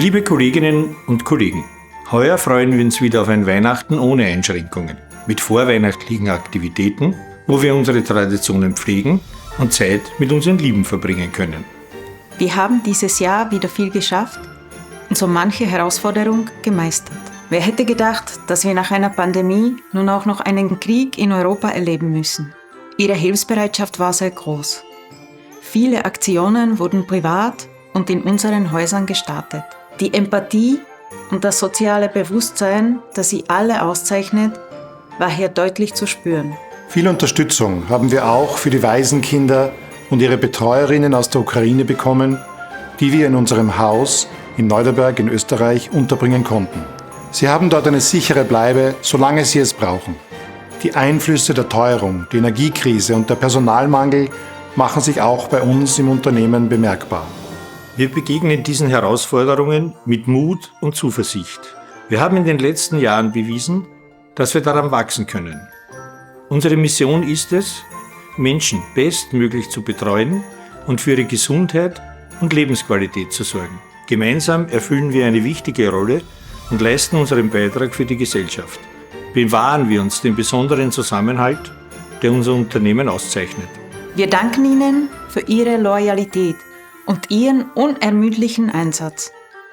Liebe Kolleginnen und Kollegen, heuer freuen wir uns wieder auf ein Weihnachten ohne Einschränkungen, mit vorweihnachtlichen Aktivitäten, wo wir unsere Traditionen pflegen und Zeit mit unseren Lieben verbringen können. Wir haben dieses Jahr wieder viel geschafft und so manche Herausforderung gemeistert. Wer hätte gedacht, dass wir nach einer Pandemie nun auch noch einen Krieg in Europa erleben müssen? Ihre Hilfsbereitschaft war sehr groß. Viele Aktionen wurden privat und in unseren Häusern gestartet. Die Empathie und das soziale Bewusstsein, das sie alle auszeichnet, war hier deutlich zu spüren. Viel Unterstützung haben wir auch für die Waisenkinder und ihre Betreuerinnen aus der Ukraine bekommen, die wir in unserem Haus in Neuderberg in Österreich unterbringen konnten. Sie haben dort eine sichere Bleibe, solange sie es brauchen. Die Einflüsse der Teuerung, die Energiekrise und der Personalmangel machen sich auch bei uns im Unternehmen bemerkbar. Wir begegnen diesen Herausforderungen mit Mut und Zuversicht. Wir haben in den letzten Jahren bewiesen, dass wir daran wachsen können. Unsere Mission ist es, Menschen bestmöglich zu betreuen und für ihre Gesundheit und Lebensqualität zu sorgen. Gemeinsam erfüllen wir eine wichtige Rolle und leisten unseren Beitrag für die Gesellschaft. Bewahren wir uns den besonderen Zusammenhalt, der unser Unternehmen auszeichnet. Wir danken Ihnen für Ihre Loyalität und Ihren unermüdlichen Einsatz.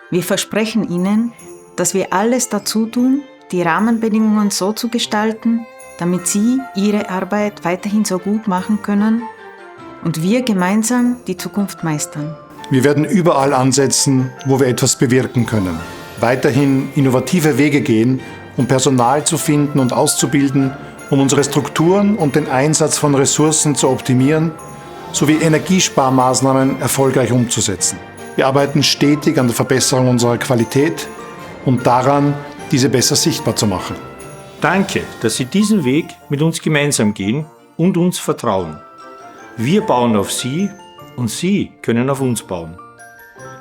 Wir versprechen Ihnen, dass wir alles dazu tun, die Rahmenbedingungen so zu gestalten, damit Sie Ihre Arbeit weiterhin so gut machen können und wir gemeinsam die Zukunft meistern. Wir werden überall ansetzen, wo wir etwas bewirken können. Weiterhin innovative Wege gehen, um Personal zu finden und auszubilden, um unsere Strukturen und den Einsatz von Ressourcen zu optimieren, sowie Energiesparmaßnahmen erfolgreich umzusetzen. Wir arbeiten stetig an der Verbesserung unserer Qualität und daran, diese besser sichtbar zu machen. Danke, dass Sie diesen Weg mit uns gemeinsam gehen und uns vertrauen. Wir bauen auf Sie und Sie können auf uns bauen.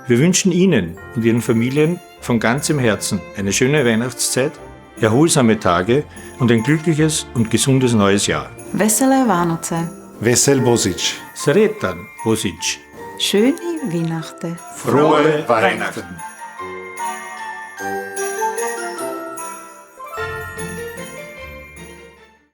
Wir wünschen Ihnen und Ihren Familien von ganzem Herzen eine schöne Weihnachtszeit, erholsame Tage und ein glückliches und gesundes neues Jahr. Vesele Vánoce. Vesel Božić. Sretan Božić. Schöne Weihnachten. Frohe Weihnachten.